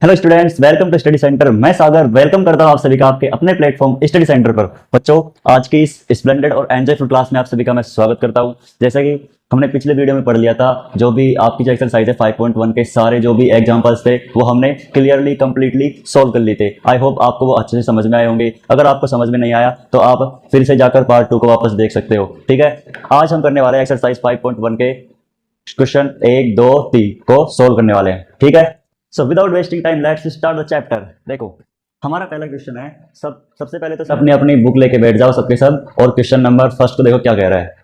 Hello students, welcome to study centre. मैं Sagar welcome करता हूं आप सभी का आपके अपने प्लेटफॉर्म स्टडी सेंटर पर। बच्चों, आज की इस स्प्लेंडेड और एंजॉयफुल क्लास में आप सभी का मैं स्वागत करता हूं। जैसा कि हमने पिछले वीडियो में पढ़ लिया था, जो भी आपकी जो एक्सरसाइज है 5.1 के सारे जो भी एग्जांपल्स थे वो हमने क्लियरली कंप्लीटली सॉल्व कर लिए थे। आई होप आपको वो अच्छे से समझ में आए होंगे। अगर आपको समझ में नहीं आया तो आप फिर से जाकर पार्ट 2 को वापस देख सकते हो। ठीक है, आज हम करने वाले हैं एक्सरसाइज 5.1 के क्वेश्चन 1, 2, 3 को सोल्व करने वाले हैं। ठीक है, so without wasting time let's start the chapter. देखो, हमारा पहला क्वेश्चन है, सबसे पहले तो अपनी अपनी बुक लेके बैठ जाओ सबके सब, और क्वेश्चन नंबर फर्स्ट को देखो क्या कह रहा है।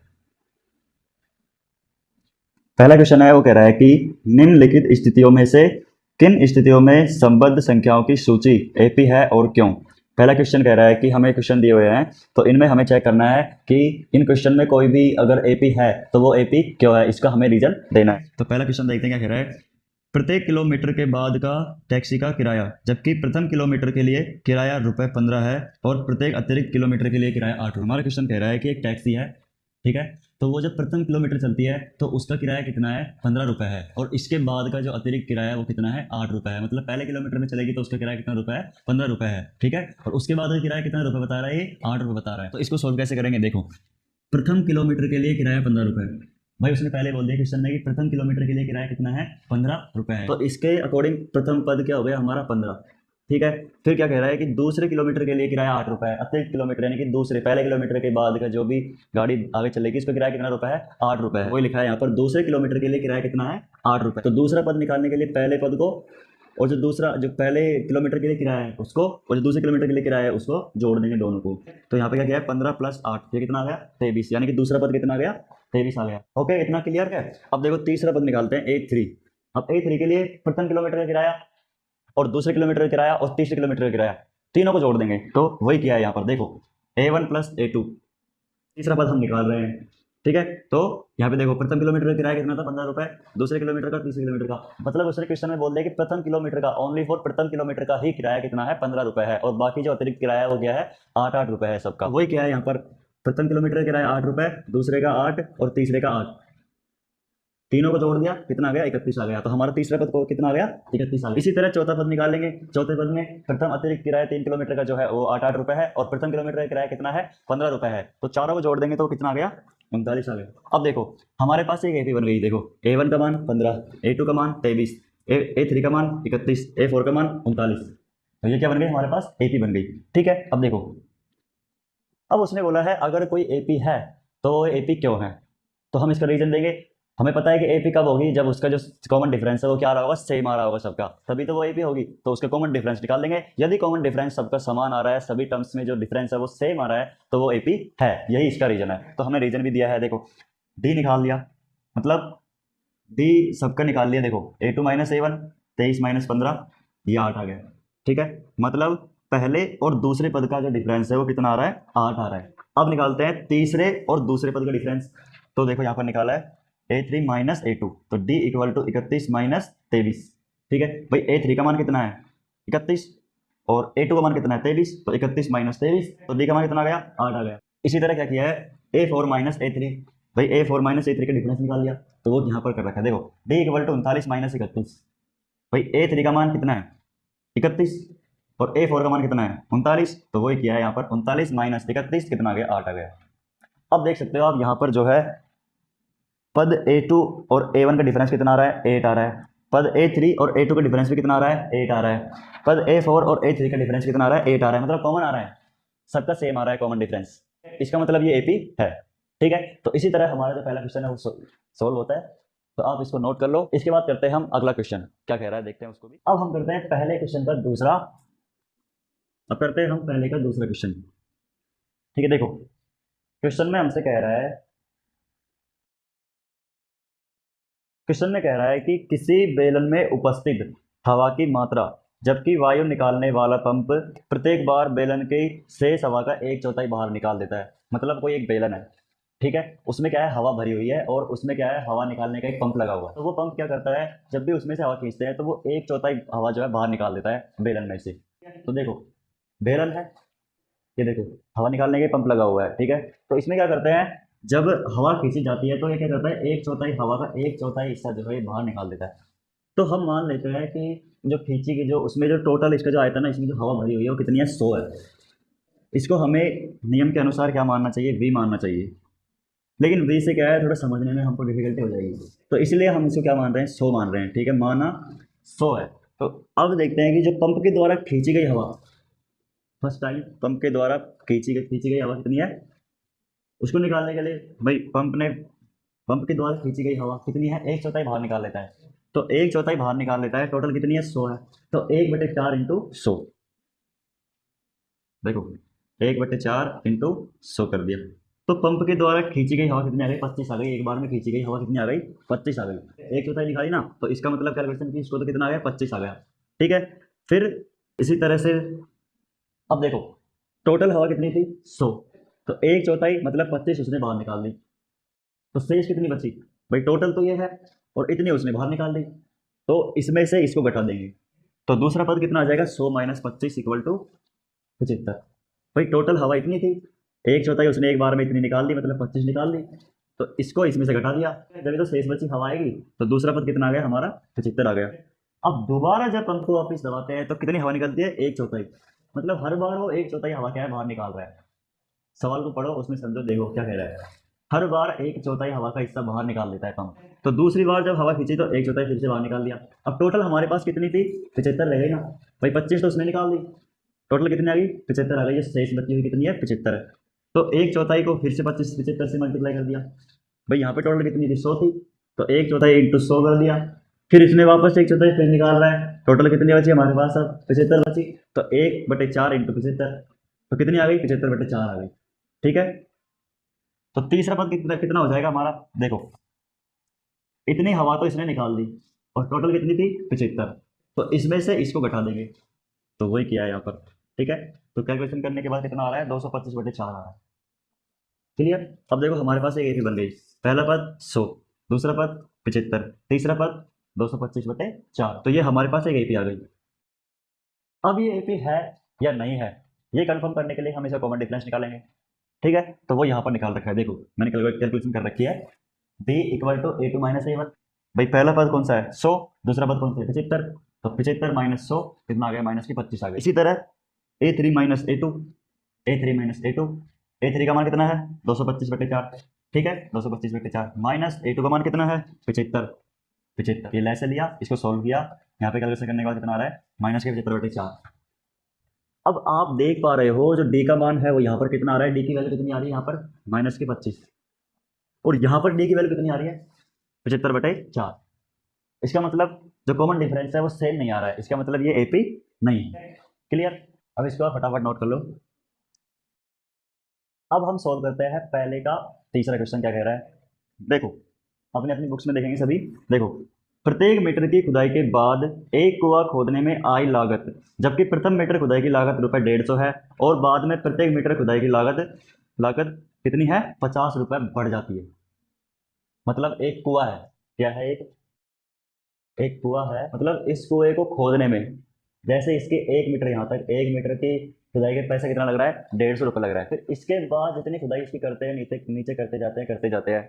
पहला क्वेश्चन है, वो कह रहा है कि निम्नलिखित स्थितियों में से किन स्थितियों में संबद्ध संख्याओं की सूची एपी है और क्यों। पहला क्वेश्चन कह रहा है कि हमें क्वेश्चन दिए हुए हैं, तो इनमें हमें चेक करना है कि इन क्वेश्चन में कोई भी अगर एपी है तो वो एपी क्यों है, इसका हमें रीजन देना है। तो पहला क्वेश्चन देखते हैं क्या कह रहा है। प्रत्येक किलोमीटर के बाद का टैक्सी का किराया, जबकि प्रथम किलोमीटर के लिए किराया ₹15 है और प्रत्येक अतिरिक्त किलोमीटर के लिए किराया 8 रुपये। हमारा क्वेश्चन कह रहा है कि एक टैक्सी है, ठीक है, तो वो जब प्रथम किलोमीटर चलती है तो उसका किराया कितना है, 15 रुपये है, और इसके बाद का जो अतिरिक्त किराया है वो कितना है, 8 रुपये है। मतलब पहले किलोमीटर में चलेगी तो उसका किराया कितना रुपये है, 15 रुपये है, ठीक है, और उसके बाद का किराया कितना रुपये बता रहा है, ये 8 रुपये बता रहा है। तो इसको सोल्व कैसे करेंगे, देखो, प्रथम किलोमीटर के लिए किराया 15 रुपये, भाई उसने पहले बोल दिया क्वेश्चन में कि प्रथम किलोमीटर के लिए किराया कितना है, 15 रुपये है, तो इसके अकॉर्डिंग प्रथम पद क्या हो गया हमारा, 15। ठीक है, फिर क्या कह रहा है कि दूसरे किलोमीटर के लिए किराया 8 रुपये है, अतिरिक्त किलोमीटर यानी कि दूसरे पहले किलोमीटर के बाद का जो भी गाड़ी आगे चलेगी उसका किराया कितना रुपये है, 8 रुपये है। वही लिखा है यहाँ पर, दूसरे किलोमीटर के लिए किराया कितना है, 8 रुपये। तो दूसरा पद निकालने के लिए पहले पद को और जो पहले किलोमीटर के लिए किराया है उसको और जो दूसरे किलोमीटर के लिए किराया है उसको जोड़ देंगे दोनों को। तो यहाँ पे क्या किया है, 15 + 8, ये कितना आ गया, 23, यानी कि दूसरा पद कितना आ गया, 23 आ गया। ओके, इतना क्लियर है। अब देखो तीसरा पद निकालते हैं, A3। अब A3 के लिए प्रथम किलोमीटर का किराया और दूसरे किलोमीटर का किराया और तीसरे किलोमीटर का किराया, तीनों को जोड़ देंगे। तो वही किया है यहाँ पर, देखो A1 + A2, तीसरा पद हम निकाल रहे हैं। ठीक है, तो यहाँ पे देखो प्रथम किलोमीटर का किराया कितना था, 15 रुपये, दूसरे किलोमीटर का, तीसरे किलोमीटर का, मतलब दूसरे क्वेश्चन में बोल दिया कि प्रथम किलोमीटर का, ओनली फॉर प्रथम किलोमीटर का ही किराया कितना है, 15 रुपये है, और बाकी जो अतिरिक्त किराया वो क्या है, 8 रुपये है सबका। वही क्या है यहाँ पर, प्रथम किलोमीटर का किराया 8 रुपये, दूसरे का 8 और तीसरे का 8, तीनों को जोड़ दिया कितना आ गया, 31 आ गया। तो हमारा तीसरा पद को कितना आ गया, 31 आ गया। इसी तरह चौथा पद निकालेंगे। चौथे पद में प्रथम अतिरिक्त किराया 3 किलोमीटर का जो है वो 8 रुपये है, और प्रथम किलोमीटर का किराया कितना है, 15 रुपये है। तो चारों को जोड़ देंगे तो कितना आ गया, 39 आ गया। अब देखो हमारे पास एक एपी बन गई, देखो A1 का मान 15, A2 का मान 23, A3 का मान 31, A4 का मान 39। तो ये क्या बन गई, हमारे पास एपी बन गई। ठीक है, अब देखो, अब उसने बोला है अगर कोई एपी है तो एपी क्यों है, तो हम इसका रीजन देंगे। हमें पता है कि एपी कब होगी, जब उसका जो कॉमन डिफरेंस है वो क्या आ रहा होगा, सेम आ रहा होगा सबका, तभी तो वो एपी होगी। तो उसका कॉमन डिफरेंस निकाल देंगे। यदि कॉमन डिफरेंस सबका समान आ रहा है, सभी टर्म्स में जो डिफरेंस है वो सेम आ रहा है, तो वो एपी है। यही इसका रीजन है। तो हमें रीजन भी दिया है, देखो डी निकाल लिया, मतलब डी सबका निकाल लिया। देखो A2 - A1, 23 - 15, ये 8 आ गया। ठीक है, मतलब पहले और दूसरे पद का जो डिफरेंस है वो कितना आ रहा है, 8 आ रहा है। अब निकालते हैं तीसरे और दूसरे पद का डिफरेंस। तो देखो यहाँ पर निकाला है A3 - A2, तो D = 31 - 23। ठीक है भाई, A3 का मान कितना है, 31, और A2 का मान कितना है, 23, तो 31 - 23, तो D का मान कितना आ गया, 8 आ गया। इसी तरह क्या किया है, A4 - A3, भाई A4 - A3 का डिफरेंस निकाल लिया, तो वो यहाँ पर कर रखा है। देखो D = 39 - 31, भाई A3 का मान कितना है, 31, और A4 का मान कितना है, 39, तो वही किया है यहाँ पर, 39 - 31 कितना आ गया, 8 आ गया। अब देख सकते हो आप यहाँ पर जो है पद A2 और A1 का डिफरेंस कितना आ रहा है, 8 आ रहा है। पद A3 और A2 का डिफरेंस भी कितना आ रहा है, 8 आ रहा है। पद A4 और A3 का डिफरेंस कितना आ रहा है, 8 आ रहा है, मतलब कॉमन आ रहा है, सबका सेम आ रहा है कॉमन डिफरेंस। इसका मतलब ये एपी है। ठीक है, तो इसी तरह हमारा जो पहला क्वेश्चन है वो सोल्व होता है। तो आप इसको नोट कर लो। इसके बाद करते हैं हम अगला क्वेश्चन, क्या कह रहा है देखते हैं उसको भी। अब हम करते हैं पहले क्वेश्चन का दूसरा, अब करते हैं हम पहले का दूसरा क्वेश्चन। ठीक है, देखो क्वेश्चन में हमसे कह रहा है, क्वेश्चन में कह रहा है कि किसी बेलन में उपस्थित हवा की मात्रा, जबकि वायु निकालने वाला पंप प्रत्येक बार बेलन की शेष हवा का 1/4 बाहर निकाल देता है। मतलब कोई एक बेलन है, ठीक है, उसमें क्या है, हवा भरी हुई है, और उसमें क्या है, हवा निकालने का एक पंप लगा हुआ है। तो वो पंप क्या करता है, जब भी उसमें से हवा खींचते हैं तो वो 1/4 हवा जो है बाहर निकाल देता है बेलन में से। तो देखो बेलन है, ये देखो हवा निकालने के पंप लगा हुआ है। ठीक है, तो इसमें क्या करते हैं, जब हवा खींची जाती है तो ये क्या करता है, 1/4 हवा का 1/4 हिस्सा जो है बाहर निकाल देता है। तो हम मान लेते हैं कि जो खींची की जो उसमें जो टोटल इसका जो आयतन है, इसमें जो हवा भरी हुई है वो कितनी है, 100 है। इसको हमें नियम के अनुसार क्या मानना चाहिए, v मानना चाहिए। लेकिन v से क्या है, थोड़ा समझने में हमको डिफिकल्टी हो जाएगी, तो इसलिए हम इसको क्या मान रहे हैं, 100 मान रहे हैं। ठीक है, माना 100 है। तो अब देखते हैं कि जो पंप के द्वारा खींची गई हवा, फर्स्ट टाइम पंप के द्वारा खींची गई हवा कितनी है, उसको निकालने के लिए भाई पंप के द्वारा खींची गई हवा कितनी है, 1/4 बाहर निकाल लेता है। तो 1/4 बाहर निकाल लेता है, टोटल कितनी है, 100 है। तो 1/4 इंटू 100, देखो 1/4 इंटू 100 कर दिया। तो पंप के द्वारा खींची गई हवा कितनी आ गई, 25 आ गई। एक बार में खींची गई हवा कितनी आ गई, 25 आ गई। 1/4 निकाली ना, तो इसका मतलब कैलकुलेशन की, इसको तो कितना आ गया, 25 आ गया। ठीक है, फिर इसी तरह से अब देखो टोटल हवा कितनी थी, 100। तो 1/4 मतलब 25 उसने बाहर निकाल दी, तो शेष कितनी बची भाई, टोटल तो ये है और इतनी उसने बाहर निकाल दी, तो इसमें से इसको घटा देंगे। तो दूसरा पद कितना आ जाएगा, 100 माइनस 25 इक्वल टू 75। भाई टोटल हवा इतनी थी, 1/4 उसने एक बार में इतनी निकाल दी, मतलब 25 निकाल दी, तो इसको इसमें से घटा दिया, जब तो शेष बची हवा आएगी। तो दूसरा पद कितना आ गया हमारा, 75 आ गया। अब दोबारा जब पंप को वापस दबाते हैं तो कितनी हवा निकलती है, 1/4। मतलब हर बार वो 1/4 हवा क्या है, बाहर निकाल रहा है। सवाल को पढ़ो, उसमें समझो, देखो क्या कह रहा है। हर बार 1/4 हवा का हिस्सा बाहर निकाल देता है पंप। तो दूसरी बार जब हवा खींची तो 1/4 फिर से बाहर निकाल दिया। अब टोटल हमारे पास कितनी थी, 75 रह गई ना भाई, 25 तो उसने निकाल दी, टोटल कितनी आ गई, 75 आ गई। ये शेष बची हुई कितनी है, 75 है। तो 1/4 को फिर से 75 से मल्टीप्लाई कर दिया। भाई यहाँ पे टोटल कितनी थी, 100 थी, तो 1/4 इंटू 100 कर दिया। फिर इसने वापस 1/4 फिर निकाल रहा है, टोटल कितनी बची हमारे पास, अब 75 बची। तो 1/4 इंटू 75, तो कितनी आ गई, 75/4 आ गई। ठीक है, तो तीसरा पद कितना कितना हो जाएगा हमारा, देखो इतनी हवा तो इसने निकाल दी और टोटल कितनी थी, 75। तो इसमें से इसको घटा देंगे, तो वही किया है यहाँ पर। ठीक है, तो कैलकुलेशन करने के बाद कितना आ रहा है, 225/4 आ रहा है। क्लियर। अब देखो हमारे पास एक एपी बन गई, पहला पद 100, दूसरा पद 75, तीसरा पद 225/4, तो ये हमारे पास एक एपी आ गई। अब ये एपी है या नहीं है, ये कंफर्म करने के लिए हम इसका कॉमन डिफरेंस निकालेंगे। ठीक है, तो वो यहाँ पर निकाल रखा है, देखो मैंने कैलकुलेशन कर रखी है। b equal to A two minus A one. भाई पहला पद कौन सा है, 100, दूसरा पद कौन सा है, 75। तो 75 माइनस 100 कितना आ गया, माइनस की 25 आ गई। इसी तरह a3 माइनस ए टू, ए3 माइनस ए टू, ए3 का मान कितना है, 225/4। ठीक है, 225/4 माइनस ए2 का मान कितना है, 75। 75 ये लैसे लिया, इसको सॉल्व किया, यहाँ पे कैलकुलेशन करने के बाद कितना आ रहा है, माइनस के 75/4। अब आप देख पा रहे हो जो डी का मान है वो यहाँ पर कितना आ रहा है, डी की वैल्यू कितनी आ रही है यहाँ पर, माइनस की 25, और यहाँ पर डी की वैल्यू कितनी आ रही है, 75/4। इसका मतलब जो कॉमन डिफरेंस है वो सेम नहीं आ रहा है, इसका मतलब ये एपी नहीं है। क्लियर। अब इसको आप फटाफट नोट कर लो। अब हम सॉल्व करते हैं पहले का तीसरा क्वेश्चन, क्या कह रहा है, देखो अपने अपनी बुक्स में देखेंगे सभी। देखो प्रत्येक मीटर की खुदाई के बाद एक कुआं खोदने में आई लागत, जबकि प्रथम मीटर खुदाई की लागत ₹150 है, और बाद में प्रत्येक मीटर खुदाई की लागत लागत कितनी है, ₹50 बढ़ जाती है। मतलब एक कुआं है, क्या है, एक कुआं है, मतलब इस कुएं को खोदने में, जैसे इसके 1 मीटर यहाँ तक, 1 मीटर की खुदाई के पैसा कितना लग रहा है, ₹150 लग रहा है। फिर इसके बाद जितनी खुदाई इसकी करते हैं, नीचे नीचे करते जाते हैं,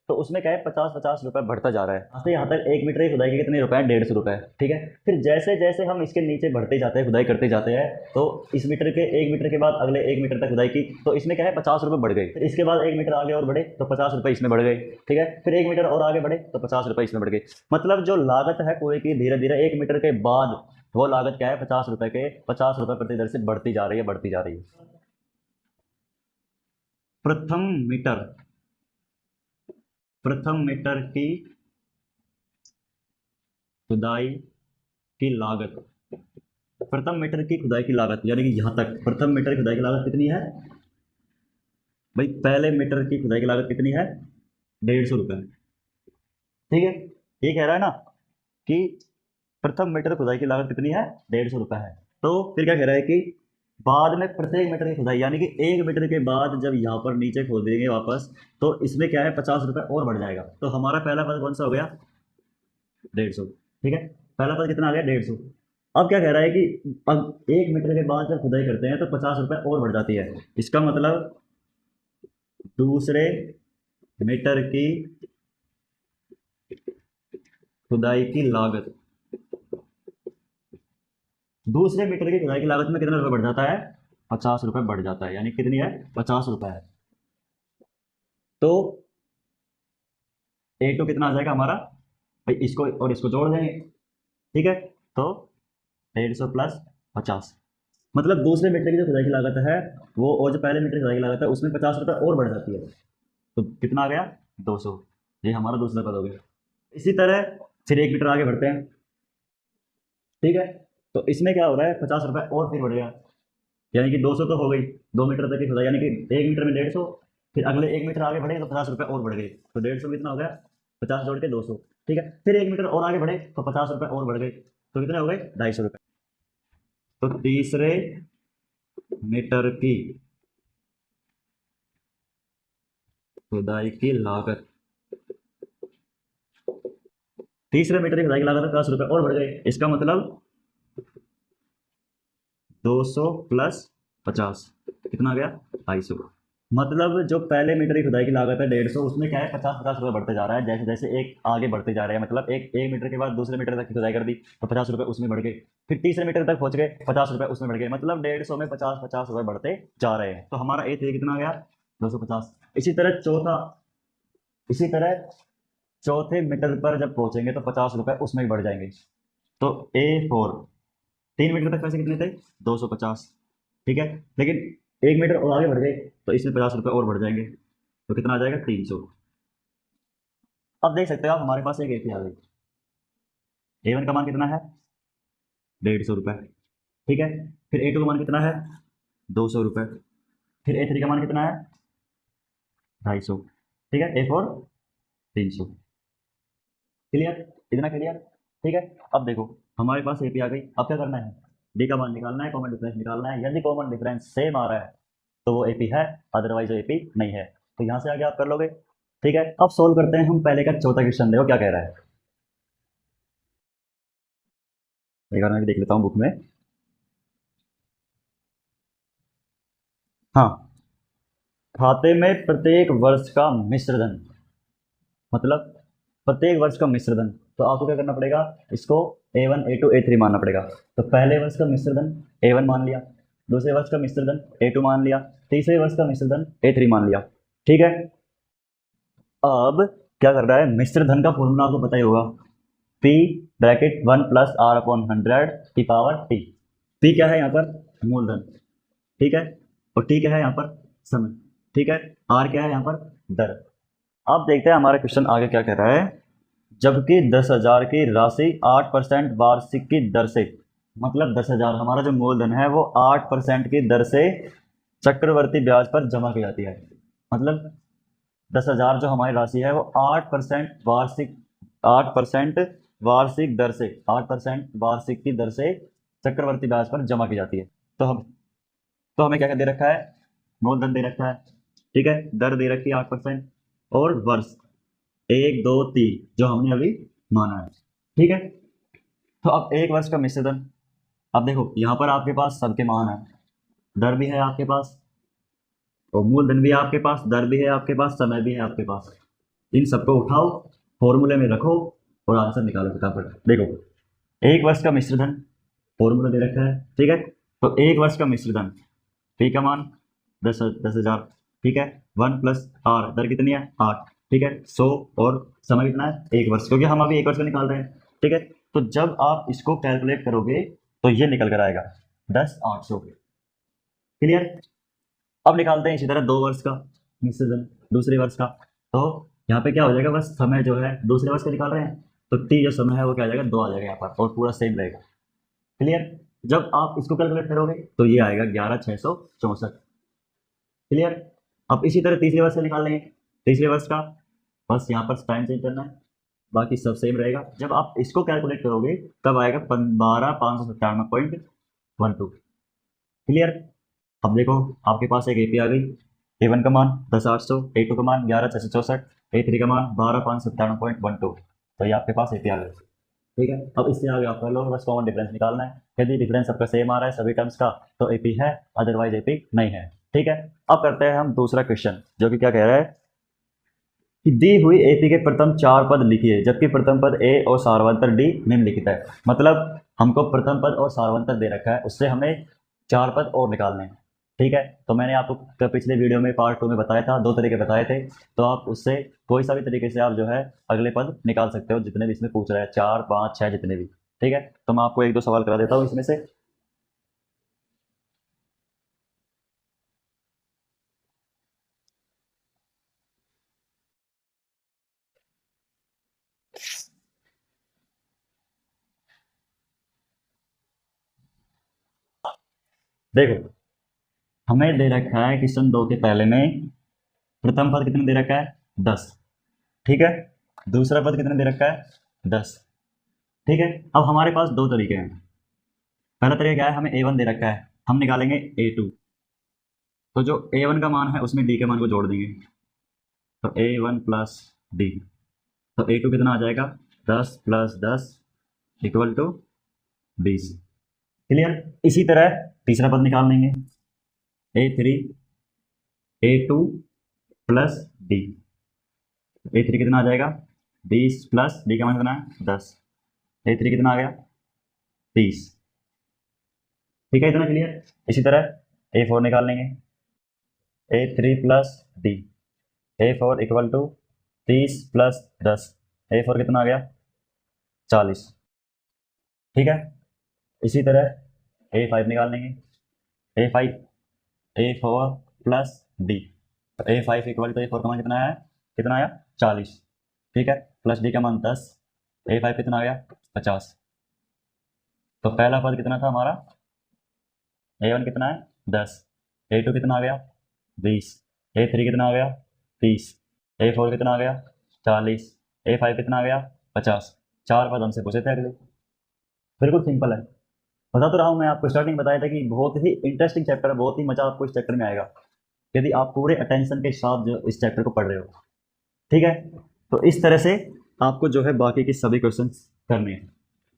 तो उसमें क्या है, 50-50 रुपए बढ़ता जा रहा है। यहाँ से यहाँ तक 1 मीटर की खुदाई के कितने रुपए हैं, ₹150। ठीक है, फिर जैसे जैसे हम इसके नीचे बढ़ते जाते हैं, खुदाई करते जाते हैं, तो इस मीटर के 1 मीटर के बाद अगले 1 मीटर तक खुदाई की, तो इसमें क्या है, ₹50 बढ़ गए। फिर इसके बाद 1 मीटर आगे और बढ़े तो ₹50 इसमें बढ़ गए। ठीक है, फिर 1 मीटर और आगे बढ़े तो ₹50 इसमें बढ़ गए। मतलब जो लागत है कुएं की, धीरे धीरे 1 मीटर के बाद वो लागत क्या है, ₹50 प्रति दर से बढ़ती जा रही है, बढ़ती जा रही है। प्रथम मीटर प्रथम मीटर की खुदाई की लागत, प्रथम मीटर की खुदाई की लागत यानी कि यहाँ तक प्रथम मीटर की खुदाई की लागत कितनी है भाई, पहले मीटर की खुदाई की लागत कितनी है, ₹150। ठीक है, ये कह रहा है ना कि प्रथम मीटर खुदाई की लागत कितनी है, ₹150 है। तो फिर क्या कह रहा है कि बाद में प्रत्येक मीटर की खुदाई, यानी कि 1 मीटर के बाद जब यहाँ पर नीचे खोदेंगे वापस, तो इसमें क्या है, ₹50 और बढ़ जाएगा। तो हमारा पहला पद कौन सा हो गया, 150। ठीक है, पहला पद कितना आ गया, 150। अब क्या कह रहा है कि अब 1 मीटर के बाद जब खुदाई करते हैं तो ₹50 और बढ़ जाती है। इसका मतलब दूसरे मीटर की खुदाई की लागत, दूसरे मीटर की खुदाई की लागत में कितना रुपये बढ़ जाता है? 50 रुपये बढ़ जाता है, यानी कितनी है? 50 रुपये है। तो A2 कितना आ जाएगा हमारा भाई, इसको और इसको जोड़ देंगे, ठीक है। तो 150 प्लस 50, मतलब दूसरे मीटर की जो खुदाई की लागत है वो, और जो पहले मीटर की खुदाई की लागत है उसमें 50 रुपये और बढ़ जाती है। तो कितना आ गया? 200। ये हमारा दूसरा पद हो गया। इसी तरह फिर 1 मीटर आगे बढ़ते हैं, ठीक है। तो इसमें क्या हो रहा है? 50 रुपये और फिर बढ़ गया, यानी कि 200 तो हो गई 2 मीटर तक की खुदाई, यानी कि 1 मीटर में 150। फिर अगले 1 मीटर आगे बढ़े तो 50 रुपये और बढ़ गए, तो 150 कितना हो गया? 50 जोड़ के 200, ठीक है। फिर 1 मीटर और आगे बढ़े तो 50 रुपये और बढ़ गए, तो कितने हो गए? 250 रुपये। तो तीसरे मीटर की खुदाई की लागत, तीसरे मीटर की खुदाई की लागत 50 रुपये और बढ़ गए, इसका मतलब 200 प्लस 50 कितना आ गया? 250। मतलब जो पहले मीटर की खुदाई की लागत है 150, उसमें क्या है? 50-50 रुपये बढ़ते जा रहा है, जैसे जैसे एक आगे बढ़ते जा रहे हैं। मतलब एक मीटर के बाद दूसरे मीटर तक की खुदाई कर दी तो 50 रुपये उसमें बढ़ गए, फिर तीसरे मीटर तक पहुंच गए 50 रुपये उसमें बढ़ गए, मतलब 150 में 50-50 रुपये बढ़ते जा रहे हैं। तो हमारा A3 कितना आ गया? 250। इसी तरह चौथे मीटर पर जब पहुंचेंगे तो 50 रुपये उसमें भी बढ़ जाएंगे। तो A4, 3 मीटर तक पैसे कितने थे? 250, ठीक है। लेकिन 1 मीटर और आगे बढ़ गए तो इसमें 50 रुपये और बढ़ जाएंगे, तो कितना आ जाएगा? 300। अब देख सकते हो आप, हमारे पास एक A3 आ गई। A1 का मान कितना है? 150 रुपये, ठीक है। फिर A2 का मान कितना है? 200 रुपये। फिर A3 का मान कितना है? 250, ठीक है। A4 300। क्लियर? इतना क्लियर, ठीक है। अब देखो हमारे पास AP आ गई, अब क्या करना है? D का मान निकालना है, कॉमन डिफरेंस निकालना है। यदि कॉमन डिफरेंस सेम आ रहा है तो वो AP है, अदरवाइज वो AP नहीं है। तो यहाँ से आगे आप कर लोगे, ठीक है। अब सोल्व करते हैं हम पहले का चौथा क्वेश्चन, देखो क्या कह रहा है। एक बार मैं भी देख लेता हूँ बुक में। हाँ, खाते में प्रत्येक वर्ष का मिश्र धन, मतलब प्रत्येक वर्ष का मिश्र धन। तो आपको क्या करना पड़ेगा? इसको A1 A2 A3 मानना पड़ेगा। तो पहले वर्ष का मिश्र धन A1 मान लिया, दूसरे वर्ष का मिश्र धन A2 मान लिया, तीसरे वर्ष का मिश्र धन A3 मान लिया, ठीक है। अब क्या कर रहा है? मिश्र धन का फॉर्मूला आपको पता ही होगा, P bracket 1 plus R upon 100 की पावर T। P क्या है यहाँ पर? मूलधन, ठीक है। और T क्या है यहाँ पर? समय, ठीक है। R क्या है यहाँ पर? दर। अब देखते हैं हमारा क्वेश्चन आगे क्या कह रहा है। जबकि 10,000 की राशि 8% वार्षिक की दर से, मतलब 10,000 हमारा जो मूलधन है वो 8% की दर से चक्रवर्ती ब्याज पर जमा की जाती है। मतलब 10,000 जो हमारी राशि है वो 8% वार्षिक दर से, 8% वार्षिक की दर से चक्रवर्ती ब्याज पर जमा की जाती है। तो हमें क्या क्या दे रखा है? मूलधन दे रखा है, ठीक है। दर दे रखी है 8%, और वर्ष 1, 2, 3 जो हमने अभी माना है, ठीक है। तो अब एक वर्ष का मिश्रधन, अब देखो यहाँ पर आपके पास सबके मान है, दर भी है आपके पास, और मूलधन भी है आपके पास, दर भी है आपके पास, समय भी है आपके पास। इन सबको उठाओ, फॉर्मूले में रखो और आंसर निकालो फटाफट। देखो एक वर्ष का मिश्रधन फॉर्मूला दे रखा है, ठीक है। तो एक वर्ष का मिश्रधन, पी का मान 10,000, ठीक है। 1 प्लस आर, दर कितनी है? 8, ठीक है। 100, और समय कितना है? 1 वर्ष, क्योंकि हम अभी 1 वर्ष का निकाल रहे हैं, ठीक है। तो जब आप इसको कैलकुलेट करोगे तो ये निकल कर आएगा 10,800। क्लियर? अब निकालते हैं इसी तरह 2 वर्ष का मिश्रधन, दूसरे वर्ष का। तो यहाँ पे क्या हो जाएगा? बस समय जो है दूसरे वर्ष का निकाल रहे हैं, तो टी जो समय है वो क्या आ जाएगा? 2 आ जाएगा यहाँ पर, और पूरा सेम रहेगा। क्लियर? जब आप इसको कैलकुलेट करोगे तो ये आएगा 11,664। क्लियर? अब इसी तरह तीसरे वर्ष का निकाल लेंगे, तीसरे वर्ष का, बस यहाँ पर टाइम चेंज करना है, बाकी सब सेम रहेगा। जब आप इसको कैलकुलेट करोगे तब आएगा 12,597.12। क्लियर? अब देखो आपके पास एक एपी आ गई, A1 का मान 10,800, A2 का मान 11,664, A3 का मान 12,597.12। तो ये आपके पास एपी आ गई, ठीक है। अब इससे आगे आप कर लो, बस कॉमन डिफरेंस निकालना है। यदि डिफरेंस सबका सेम आ रहा है सभी टर्म्स का तो एपी है, अदरवाइज एपी नहीं है, ठीक है। अब करते हैं हम दूसरा क्वेश्चन, जो कि क्या कह रहा है कि दी हुई एपी के प्रथम 4 पद लिखिए जबकि प्रथम पद ए और सार्वंतर डी निम्नलिखित है। मतलब हमको प्रथम पद और सार्वंतर दे रखा है, उससे हमें 4 पद और निकालने हैं। ठीक है, तो मैंने आपको पिछले वीडियो में पार्ट 2 में बताया था, 2 तरीके बताए थे, तो आप उससे कोई सा भी तरीके से आप जो है अगले पद निकाल सकते हो, जितने भी इसमें पूछ रहा है, 4, 5, 6 जितने भी। ठीक है, तो मैं आपको 1-2 सवाल करा देता हूँ इसमें से। देखो, हमें दे रखा है क्वेश्चन 2 के पहले में प्रथम पद कितने दे रखा है, 10। ठीक है, दूसरा पद कितने दे रखा है, 10। ठीक है, अब हमारे पास 2 तरीके हैं। पहला तरीका क्या है, हमें A1 दे रखा है, हम निकालेंगे A2। तो जो A1 का मान है उसमें D के मान को जोड़ देंगे, तो A1 प्लस डी। तो A2 कितना आ जाएगा, 10 प्लस 10 इक्वल टू 20। क्लियर। इसी तरह तीसरा पद निकाल लेंगे, A3 A2 plus D. A3 कितना आ जाएगा, 20 प्लस डी का मान कितना है, 10। A3 कितना आ गया, 30। ठीक है, इतना क्लियर। इसी तरह A4 निकाल लेंगे, A3 plus D. A4 equal to 30 plus 10। A4 कितना आ गया, 40। ठीक है, इसी तरह A5 निकाल लेंगे, A5 A4 प्लस डी। तो A5 इक्वल टू A4 का मान कितना है, कितना आया, 40। ठीक है, प्लस डी का मान 10। A5 कितना आ गया, 50। तो पहला पद कितना था हमारा, A1 कितना है, 10। A2 कितना आ गया, 20। A3 कितना आ गया, 30। A4 कितना आ गया, 40। A5 कितना आ गया, 50। 4 पद हमसे पूछे थे अगले। बिल्कुल सिंपल है। बता तो रहा हूँ मैं आपको, स्टार्टिंग में बताया था कि बहुत ही इंटरेस्टिंग चैप्टर है, बहुत ही मजा आपको इस चैप्टर में आएगा यदि आप पूरे अटेंशन के साथ जो इस चैप्टर को पढ़ रहे हो। ठीक है, तो इस तरह से आपको जो है बाकी के सभी क्वेश्चन करने हैं।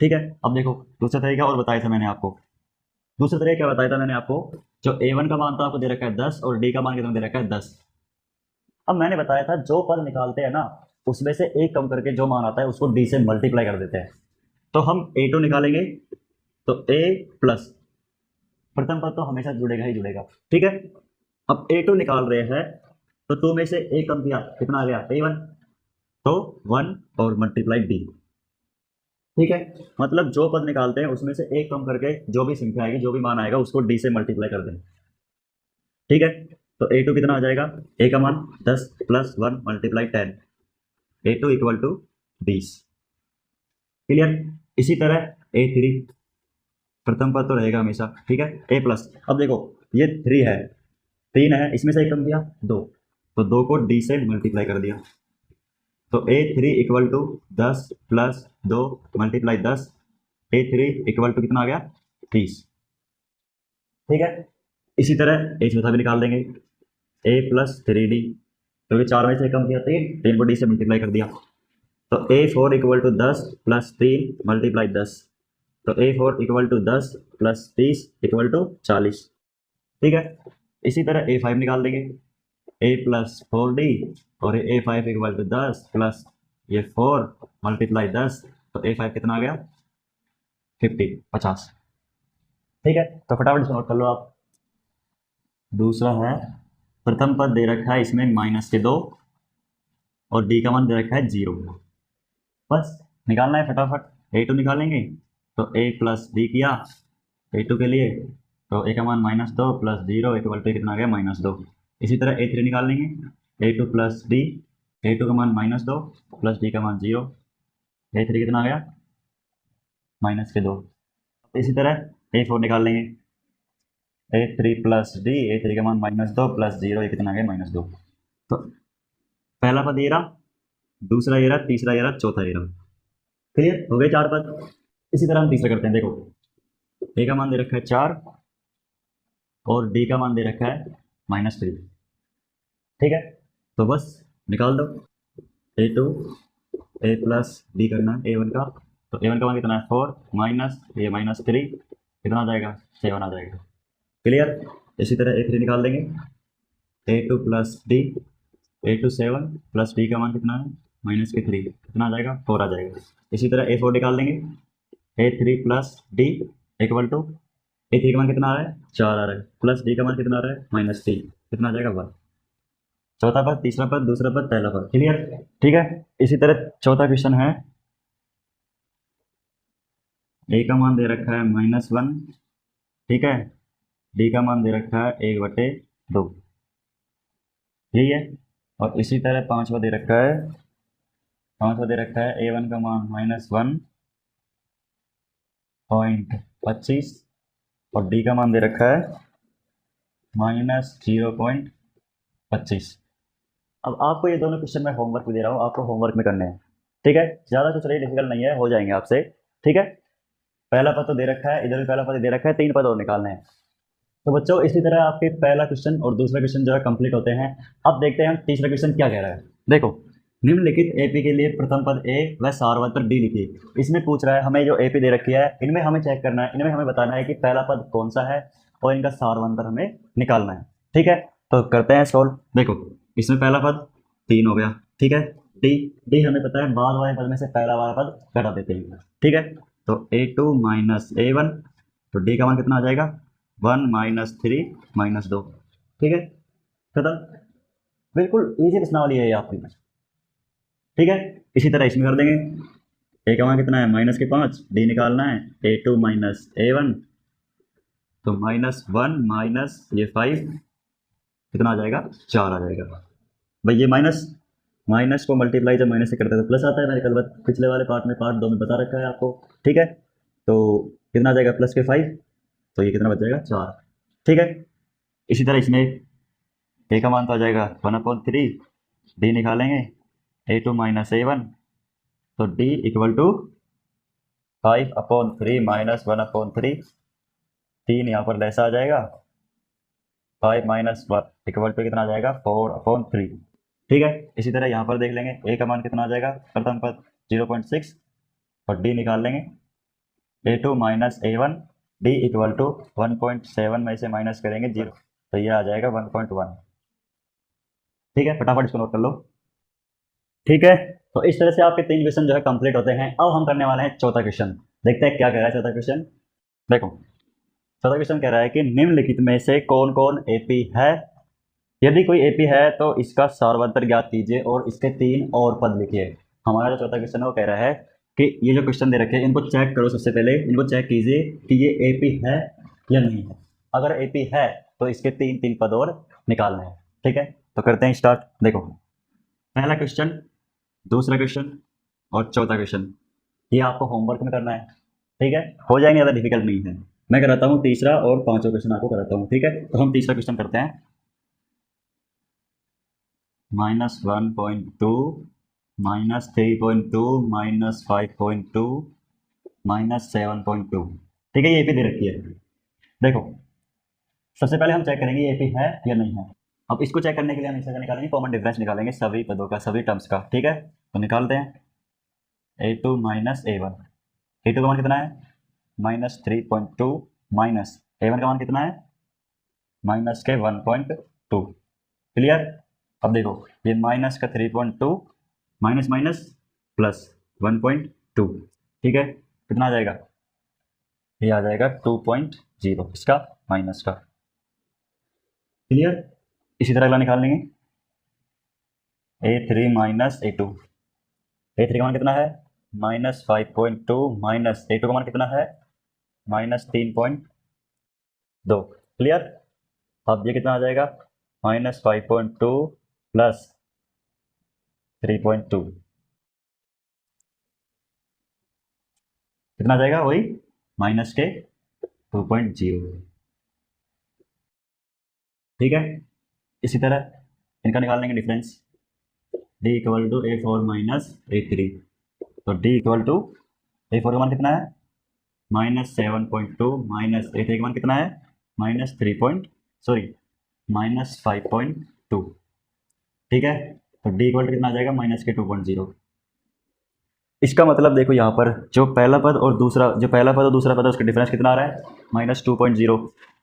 ठीक है, अब देखो दूसरा तरीका और बताया था मैंने आपको। दूसरा तरीका क्या बताया था मैंने आपको, जो A1 का मान तो आपको दे रखा है 10 और डी का मान कितना दे रखा है, 10। अब मैंने बताया था जो पद निकालते हैं ना, उसमें से एक कम करके जो मान आता है उसको डी से मल्टीप्लाई कर देते हैं। तो हम A2 निकालेंगे, तो A प्लस प्रथम पद तो हमेशा जुड़ेगा ही जुड़ेगा। ठीक है, अब A2 निकाल रहे हैं, तो 2 में से एक कम किया, कितना आ गया, A1। तो 1 और मल्टीप्लाई डी। ठीक है, मतलब जो पद निकालते हैं उसमें से एक कम करके जो भी संख्या आएगी, जो भी मान आएगा, उसको डी से मल्टीप्लाई कर दें। ठीक है, तो A2 कितना आ जाएगा, A का मान 10 plus 1 multiply 10। A2 equal to 20। Clear. इसी तरह A3 प्रथम पद तो रहेगा हमेशा। ठीक है, A प्लस। अब देखो ये 3 है, 3 है, इसमें से एक कम किया, 2। तो 2 को डी से मल्टीप्लाई कर दिया, तो A3 equal to 10 plus 2 multiply 10। A3 equal to कितना आ गया, 30। ठीक है, इसी तरह A चौथा भी निकाल देंगे, A प्लस 3D। क्योंकि 4 में से कम किया 3, 3 को डी से मल्टीप्लाई कर दिया, तो A4 equal to 10 plus 3 multiply 10। तो A4 equal to 10 plus 30 equal to 40। ठीक है, इसी तरह A5 निकाल देंगे, A प्लस 4D और A5 इक्वल टू 10 प्लस ये 4 मल्टीप्लाई 10। तो A5 कितना आ गया, 50। ठीक है, तो फटाफट इसको नोट कर लो आप। दूसरा है प्रथम पद दे रखा है इसमें -2 और डी का मान दे रखा है 0। बस निकालना है फटाफट। A2 निकालेंगे, तो A प्लस डी किया A2 के लिए, तो A का मान -2 प्लस 0 इक्वल टू कितना आ गया, -2। इसी तरह A3 निकाल लेंगे, A2 प्लस डी। A2 का मान -2 प्लस डी का मान 0। A3 कितना आ गया, -2। इसी तरह A4 निकाल लेंगे, A3 प्लस डी। A3 का मान -2 प्लस 0, ये कितना आ गया, -2। तो पहला पद ये रहा, दूसरा ये रहा, तीसरा ये रहा, चौथा ये रहा। क्लियर हो गए 4 पद। इसी तरह हम तीसरा करते हैं। देखो A का मान दे रखा है 4 और डी का मान दे रखा है -3। ठीक है, तो बस निकाल दो। A2 A प्लस डी करना है A1 का, तो A1 का मान कितना है, 4 माइनस ये -3 कितना आ जाएगा, 7 आ जाएगा। क्लियर। इसी तरह A3 निकाल देंगे, A2 plus D. A2 7 plus D का मान कितना है -3, कितना आ जाएगा 4 आ जाएगा। इसी तरह A4 निकाल लेंगे, A3 plus D equal to A3 का मान कितना आ रहा है 4 आ रहा है, प्लस डी का मान कितना आ रहा है -3, कितना आ जाएगा 1। चौथा पद, तीसरा पद, दूसरा पद, पहला पद, क्लियर। ठीक है, इसी तरह चौथा क्वेश्चन है, ए का मान दे रखा है -1, ठीक है, डी का मान दे रखा है 1/2, यही है। और इसी तरह पांचवा दे रखा है, A1 का मान -1.25 और डी का मान दे रखा है -0.25। अब आपको ये दोनों क्वेश्चन मैं होमवर्क भी दे रहा हूँ, आपको होमवर्क में करने हैं, ठीक है, ज़्यादा कुछ नहीं डिफिकल्ट नहीं है, हो जाएंगे आपसे, ठीक है। पहला पद तो दे रखा है, इधर भी पहला पद दे रखा है, 3 पद और निकालने हैं। तो बच्चों इसी तरह आपके पहला क्वेश्चन और दूसरा क्वेश्चन जो है कंप्लीट होते हैं। अब देखते हैं हम तीसरा क्वेश्चन क्या कह रहा है। देखो, निम्नलिखित एपी के लिए प्रथम पद ए व सारवत पर डी लिखिए। इसमें पूछ रहा है हमें जो एपी दे रखी है, इनमें हमें चेक करना है, इनमें हमें बताना है कि पहला पद कौन सा है और इनका सारवंतर हमें निकालना है, ठीक है। तो करते हैं सॉल्व। देखो, इसमें पहला पद 3 हो गया, ठीक है, डी डी हमें पता है, बाद वाले पद में से पहला वाला पद घटा देते हैं, ठीक है। तो A2 - A1, तो डी का मान कितना आ जाएगा 1 - 3 - 2, ठीक है, खत्म। बिल्कुल इजी प्रश्नावली है ये आपकी, ठीक है। इसी तरह इसमें कर देंगे, ए का मान कितना है -5, डी निकालना है A2 - A1, तो -1 - ये 5 कितना आ जाएगा 4 आ जाएगा। भाई ये माइनस को मल्टीप्लाई जब माइनस से करते हैं तो प्लस आता है, मैंने कल पिछले वाले पार्ट में पार्ट 2 में बता रखा है आपको, ठीक है। तो कितना आ जाएगा प्लस के 5, तो ये कितना बच जाएगा 4, ठीक है। इसी तरह इसमें ए का मान तो आ जाएगा 1/3, डी निकालेंगे A2 - A1, तो डी इक्वल टू 5/3 - 1/3, 3 यहाँ पर लेसा आ जाएगा, 5 - 1 इक्वल टू कितना आ जाएगा 4/3, ठीक है। इसी तरह यहाँ पर देख लेंगे, ए का मान कितना आ जाएगा प्रथम पद 0.6 और डी निकाल लेंगे A2 - A1, D equal to 1.7 में से माइनस करेंगे 0, तो यह आ जाएगा 1.1, ठीक है। फटाफट इसको नोट कर लो, ठीक है। तो इस तरह से आपके 3 क्वेश्चन जो है कंप्लीट होते हैं। अब हम करने वाले हैं चौथा क्वेश्चन, देखते हैं क्या कह रहा है चौथा क्वेश्चन। देखो, चौथा क्वेश्चन कह रहा है कि निम्नलिखित में से कौन कौन एपी है, यदि कोई एपी है तो इसका सार्वत्रिक ज्ञात कीजिए और इसके 3 और पद लिखिए। हमारा जो चौथा क्वेश्चन है वो कह रहा है कि ये जो क्वेश्चन दे रखे हैं इनको चेक करो, सबसे पहले इनको चेक कीजिए कि ये एपी है या नहीं है। अगर एपी है तो इसके 3 पद और निकालने हैं, ठीक है। तो करते हैं स्टार्ट। देखो, पहला क्वेश्चन, दूसरा क्वेश्चन और चौथा क्वेश्चन, ये आपको होमवर्क में करना है, ठीक है, हो जाएंगे, ज़्यादा डिफिकल्ट नहीं है। मैं कराता हूँ तीसरा और पांचवा क्वेश्चन आपको कराता हूँ, ठीक है। तो हम तीसरा क्वेश्चन करते हैं, -1.2 -3.2 -5.2 -7.2, ठीक है, ये एपी दे रखी है। देखो, सबसे पहले हम चेक करेंगे ये एपी है या नहीं है। अब इसको चेक करने के लिए हम इसका निकालेंगे कॉमन डिफरेंस, निकालेंगे सभी पदों का, सभी टर्म्स का, ठीक है। तो निकालते हैं A2 - A1, A2 का मान कितना है -3.2 माइनस A1 का मान कितना है -1.2, क्लियर। अब देखो, ये माइनस का 3.2 माइनस माइनस प्लस 1.2, ठीक है, कितना आ जाएगा, ये आ जाएगा 2.0 इसका माइनस का, क्लियर। इसी तरह अगला निकाल लेंगे A3 - A2, A3 का मान कितना है -5.2 माइनस A2 का मान कितना है -3.2, क्लियर। अब ये कितना आ जाएगा -5.2 प्लस 3.2, कितना आ जाएगा वही माइनस के 2.0, ठीक है। इसी तरह इनका निकाल लेंगे difference, D equal to A4 - A3, तो D इक्वल टू A4 का मान कितना है -7.2 माइनस A3 का मान कितना है -5.2, ठीक है। तो D इक्वल टू कितना आ जाएगा -2.0। इसका मतलब देखो, यहाँ पर जो पहला पद और दूसरा पद है उसका डिफरेंस कितना आ रहा है -2.0,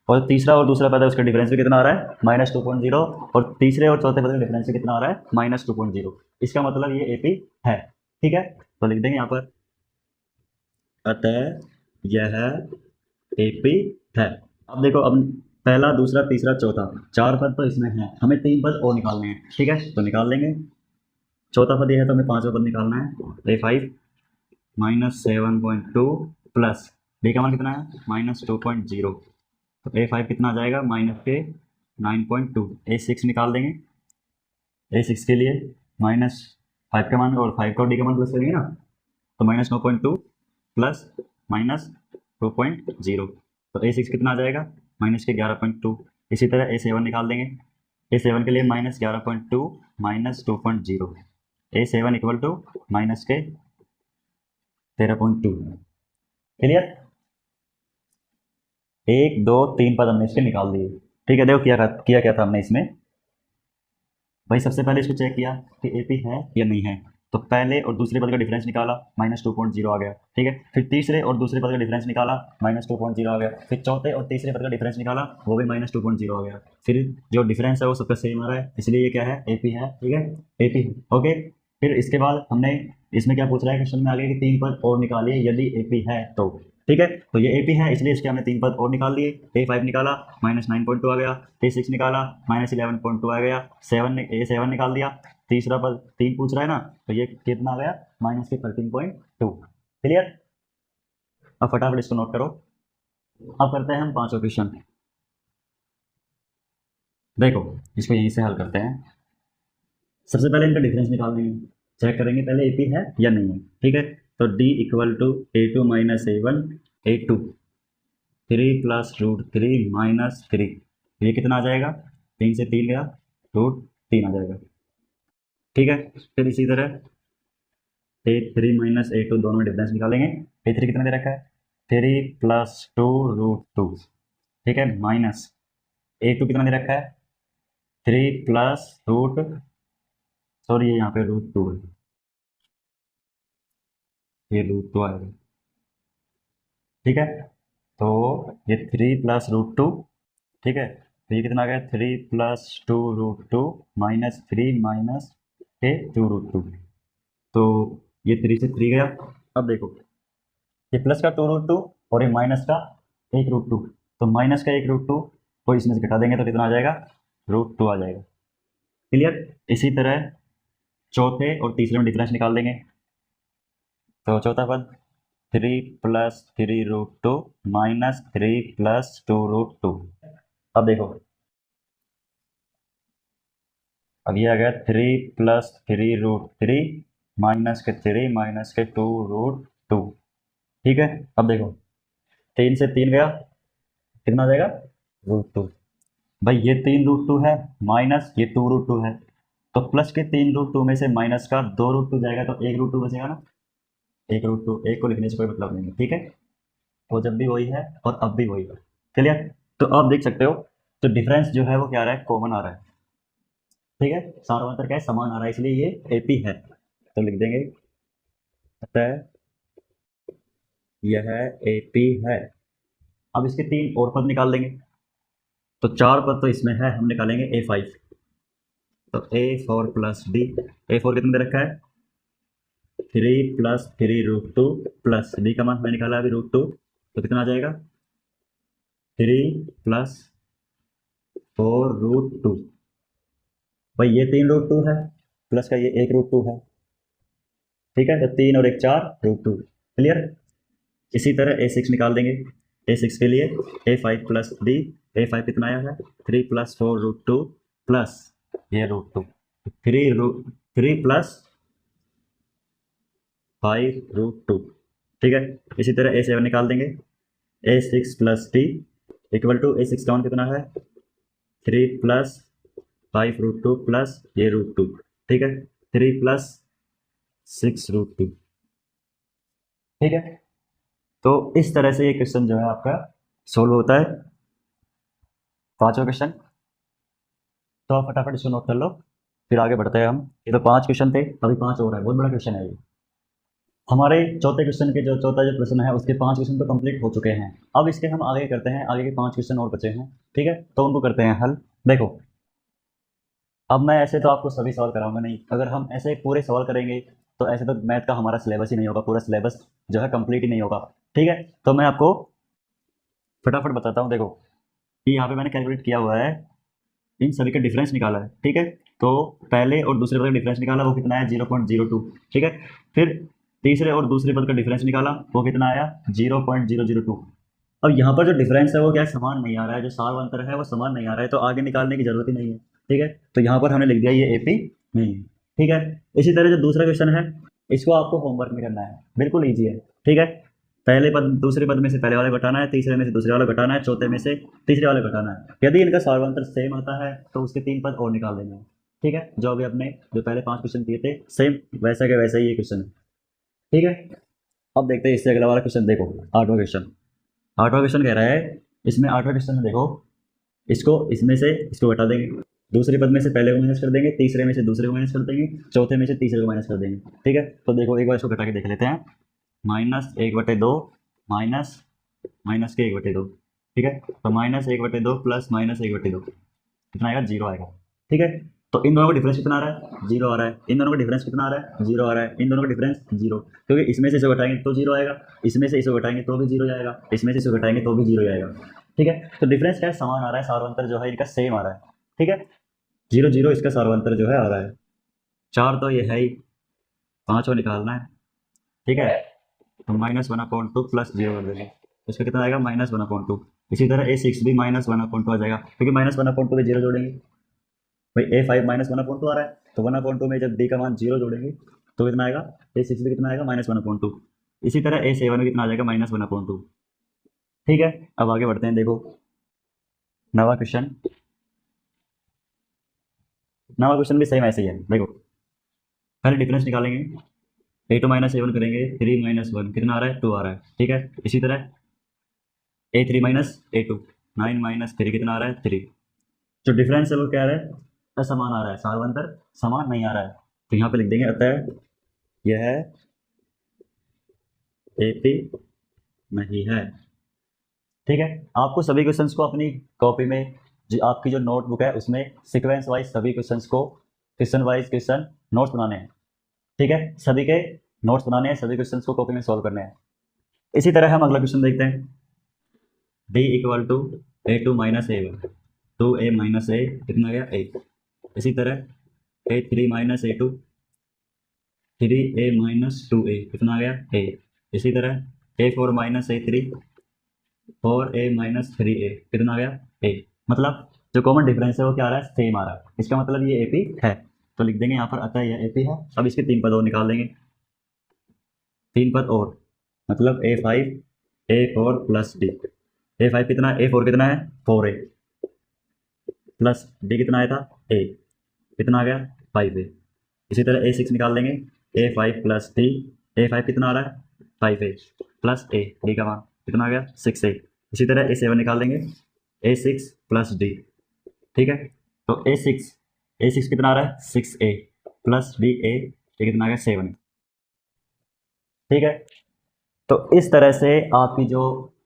और तीसरा और दूसरा पद है उसका डिफरेंस भी कितना आ रहा है -2.0, और तीसरे और चौथे पद का डिफरेंस भी कितना आ रहा है -2.0। इसका मतलब ये एपी है। ठीक है, तो लिख देंगे यहाँ पर, अतः यह एपी है। अब देखो, अब पहला दूसरा तीसरा चौथा 4 पद तो इसमें है, हमें 3 पद और निकालने हैं। ठीक है, तो निकाल लेंगे। चौथा पद ये है तो हमें 5वां पद निकालना है, A5 -7.2 प्लस डी का मान कितना है -2.0, तो A5 कितना आ जाएगा -9.2। A6 निकाल देंगे। A6 के लिए -5 का मान और 5 का डी का मान प्लस करेंगे ना, तो -9.2 प्लस -2.0, तो A6 कितना आ जाएगा -11.2। इसी तरह A7 निकाल देंगे। A7 के लिए -11.2 -2.0, A7 इक्वल टू -13.2। क्लियर। 1 2 3 पद हमने इसके निकाल दिए। ठीक है, देखो किया क्या था हमने इसमें। भाई सबसे पहले इसको चेक किया कि एपी है या नहीं है, तो पहले और दूसरे पद का डिफरेंस निकाला -2.0 आ गया। ठीक है, फिर तीसरे और दूसरे पद का डिफरेंस निकाला -2.0 आ गया। फिर चौथे और तीसरे पद का डिफरेंस निकाला, वो भी -2.0 आ गया। फिर जो डिफरेंस है वो सबका सेम आ रहा है, इसलिए ये क्या है एपी है। ठीक है, एपी है। ओके, फिर इसके बाद हमने इसमें क्या पूछ रहा है क्वेश्चन में आगे कि 3 पद और निकालिए यदि एपी है तो। ठीक है, तो ये एपी है इसलिए इसके हमने 3 पद और निकाल लिए। A5 निकाला -9.2 आ गया, A6 निकाला -11.2 आ गया, A7 निकाल दिया। तीसरा पद 3 पूछ रहा है ना, तो ये कितना आ गया -13.2। क्लियर। अब फटाफट इसको नोट करो। अब करते हैं हम 5वां क्वेश्चन। देखो, इसको यहीं से हल करते हैं। सबसे पहले इनका डिफरेंस निकालने हैं, चेक करेंगे पहले एपी है या नहीं है। ठीक है, तो D equal to A2 - A1 A2 3 + √3 - 3, ये कितना आ जाएगा 3 से 3 गया, √3 आ जाएगा। ठीक है, फिर इसी तरह A3 - A2 दोनों में डिफरेंस निकालेंगे। A3 कितना दे रखा है 3 + 2√2। ठीक है, माइनस A2 कितना दे रखा है 3 + रूट, सॉरी ये यहाँ पे √2 है, ये √2 आएगा। ठीक है, तो ये 3 + √2। ठीक है, तो ये कितना आ गया 3 + 2√2 -3 माइनस के 2√2, तो ये 3 से 3 गया। अब देखो, ये प्लस का 2√2 और ये माइनस का 1√2, तो माइनस का 1√2 को इसमें से घटा देंगे तो कितना आ जाएगा √2 आ जाएगा। क्लियर। इसी तरह चौथे और तीसरे में डिफरेंस निकाल देंगे। तो चौथा पद 3 + 3√2 -3 + 2√2। अब देखो, अब ये आ गया 3 + 3√3 -3 -2√2। ठीक है, अब देखो 3 से 3 गया, कितना आ जाएगा √2। भाई ये 3√2 है माइनस ये 2√2 है, तो प्लस के 3√2 में से माइनस का 2√2 जाएगा तो 1√2 बचेगा ना। 1√2, एक को लिखने से कोई मतलब नहीं है। ठीक है, तो जब भी वही है और अब भी वही है। क्लियर। तो आप देख सकते हो, तो डिफरेंस जो है वो क्या आ रहा है कॉमन आ रहा है। ठीक है, सारा अंतर क्या है समान आ रहा है, इसलिए ये एपी है। तो लिख देंगे अतः यह एपी है। अब इसके 3 और पद निकाल लेंगे, तो 4 पद तो इसमें है, हम निकालेंगे A5। तो A4 + D, A4 कितना दे रखा है 3 + 3√2 प्लस D का मान मैंने निकाला अभी √2, तो कितना आ जाएगा 3 + 4√2। भाई ये 3√2 है, प्लस का ये 1√2 है। ठीक है, तो 3 और 1 4 √2। क्लियर। इसी तरह A6 निकाल देंगे। A6 के लिए A5 + D, A5 कितना आया है 3 + 4√2 प्लस ये √2, 3 + 5√2। ठीक है, इसी तरह A7 निकाल देंगे। A6 + D equal to A6 का मान कितना है 3 + 5√2 प्लस ये √2। ठीक है, 3 + 6√2। ठीक है, तो इस तरह से ये क्वेश्चन जो है आपका सोल्व होता है। 5वां क्वेश्चन, तो आप फटाफट इसको नोट कर लो, फिर आगे बढ़ते हैं हम। ये तो 5 क्वेश्चन थे, अभी 5 और है, बहुत बड़ा क्वेश्चन है ये। हमारे चौथे क्वेश्चन के जो चौथा जो प्रश्न है उसके 5 क्वेश्चन तो कंप्लीट हो चुके हैं। अब इसके हम आगे करते हैं, आगे के 5 क्वेश्चन और बचे हैं, ठीक है, तो उनको करते हैं हल। देखो, अब मैं ऐसे तो आपको सभी सवाल कराऊंगा नहीं, अगर हम ऐसे पूरे सवाल करेंगे तो ऐसे तो मैथ का हमारा सिलेबस ही नहीं होगा, पूरा सिलेबस जो है कंप्लीट ही नहीं होगा, ठीक है। तो मैं आपको फटाफट बताता हूँ। देखो कि यहाँ पे मैंने कैलकुलेट किया हुआ है, इन सभी का डिफरेंस निकाला है, ठीक है। तो पहले और दूसरे पद का डिफरेंस निकाला, वो कितना है 0.02, ठीक है। फिर तीसरे और दूसरे पद का डिफरेंस निकाला, वो कितना आया 0.002। अब यहाँ पर जो डिफरेंस है वो क्या है, समान नहीं आ रहा है, जो सार अंतर है वो समान नहीं आ रहा है, तो आगे निकालने की जरूरत ही नहीं है, ठीक है। तो यहाँ पर हमने लिख दिया ये एपी नहीं है, ठीक है। इसी तरह जो दूसरा क्वेश्चन है इसको आपको होमवर्क में करना है, बिल्कुल ईजी है, ठीक है। पहले पद दूसरे पद में से पहले वाले घटाना है, तीसरे में से दूसरे वाला घटाना है, चौथे में से तीसरे वाले घटाना है। यदि इनका सार्वंतर सेम आता है तो उसके 3 पद और निकाल देंगे, ठीक है। जो अभी अपने जो पहले 5 क्वेश्चन दिए थे सेम वैसा के वैसा ही ये क्वेश्चन है, ठीक है। अब देखते हैं इससे अगला वाला क्वेश्चन। देखो 8वां क्वेश्चन, 8वां क्वेश्चन कह रहा है, इसमें 8वां क्वेश्चन में देखो, इसको इसमें से इसको घटा देंगे, दूसरे पद में से पहले को माइनस कर देंगे, तीसरे में से दूसरे को माइनस कर देंगे, चौथे में से तीसरे को माइनस कर देंगे, ठीक है। तो देखो एक बार इसको घटा के देख लेते हैं, -1/2 माइनस माइनस के 1/2, ठीक है। तो -1/2 प्लस -1/2 कितना आएगा, 0 आएगा, ठीक है। तो इन दोनों का डिफरेंस कितना आ रहा है, 0 आ रहा है। इन दोनों का डिफरेंस कितना आ रहा है, 0 आ रहा है। इन दोनों का डिफरेंस 0, क्योंकि इसमें से इसे घटाएंगे तो 0 आएगा, इसमें से इसे घटाएंगे तो भी 0 आएगा, इसमें से इसे घटाएंगे तो भी 0 आएगा, ठीक है। तो डिफरेंस क्या है, समान आ रहा है, सार्वंतर जो है इनका सेम आ रहा है, ठीक है। 0 0 इसका सार्वंतर जो है आ रहा है। 4 तो ये है ही, 5 निकालना है, ठीक है। तो -1/2 प्लस 0 कर देंगे, इसका कितना आएगा -1/2। इसी तरह A6 भी -1/2 आ जाएगा, क्योंकि -1/2 में 0 जोड़ेंगे, भाई A5 -1/2 आ रहा है, तो 1/2 में जब D का मान 0 जोड़ेंगे तो कितना आएगा, A6 भी कितना आएगा -1/2। इसी तरह A7 में कितना आ जाएगा -1/2, ठीक है। अब आगे बढ़ते हैं। देखो 9वां क्वेश्चन, 9वां क्वेश्चन भी सेम ऐसे ही है। देखो पहले डिफरेंस निकालेंगे, A2 -A1 करेंगे, 3 - 1 कितना आ रहा है, 2 आ रहा है, ठीक है। इसी तरह A3 - A2 9 - 3 कितना आ रहा है, 3। जो डिफरेंस है वो क्या आ रहा है, असमान आ रहा है, सार्वंतर समान नहीं आ रहा है। तो यहाँ पे लिख देंगे, अतः यह एपी नहीं है, ठीक है। आपको सभी क्वेश्चंस को अपनी कॉपी में, जो आपकी जो नोटबुक है उसमें सीक्वेंस वाइज सभी क्वेश्चंस को क्वेश्चन वाइज क्वेश्चन नोट्स बनाने हैं, ठीक है। सभी के नोट्स बनाने हैं, सभी क्वेश्चंस को कॉपी में सॉल्व करने हैं। इसी तरह हम अगला क्वेश्चन देखते हैं, D = A2 - A1, 2A - A कितना गया, A। इसी तरह A3 - A2, 3A - 2A कितना आ गया, A। इसी तरह A4 - A3, 4A - 3A कितना आ गया, A। मतलब जो कॉमन डिफरेंस है वो क्या आ रहा है, सेम आ रहा है, इसका मतलब ये AP है। तो लिख देंगे यहाँ पर, अतः यह AP है। अब इसके 3 पद और निकाल देंगे, 3 पद और, मतलब A5 A4 plus D। A5 कितना है, A4 कितना है 4A, प्लस D कितना आया था A, कितना आ गया 5A। इसी तरह A6 निकाल देंगे, A5 प्लस D, A5 कितना आ रहा है 5A, प्लस A, D का मान कितना आ गया 6A। इसी तरह A7 निकाल देंगे, A6 प्लस D, ठीक है। तो A6 कितना आ रहा है 6A, प्लस DA, ये कितना आ गया 7, ठीक है। तो इस तरह से आपकी जो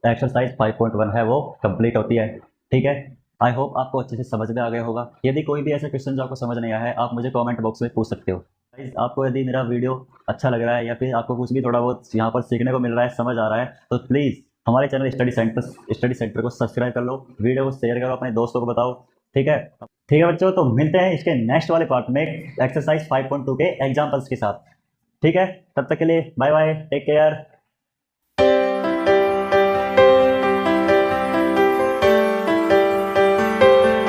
एक्सरसाइज 5.1 है वो कंप्लीट होती है, ठीक है। आई होप आपको अच्छे से समझ में आ गया होगा। यदि कोई भी ऐसा क्वेश्चन जो आपको समझ नहीं आया है, आप मुझे कमेंट बॉक्स में पूछ सकते हो। Guys, आपको यदि मेरा वीडियो अच्छा लग रहा है या फिर आपको कुछ भी थोड़ा बहुत यहाँ पर सीखने को मिल रहा है, समझ आ रहा है, तो प्लीज़ हमारे चैनल स्टडी सेंटर को सब्सक्राइब कर लो, वीडियो को शेयर करो, अपने दोस्तों को बताओ, ठीक है। ठीक है बच्चों, तो मिलते हैं इसके नेक्स्ट वाले पार्ट में एक्सरसाइज 5.2 के एग्जाम्पल्स के साथ, ठीक है। तब तक के लिए बाय बाय, टेक केयर।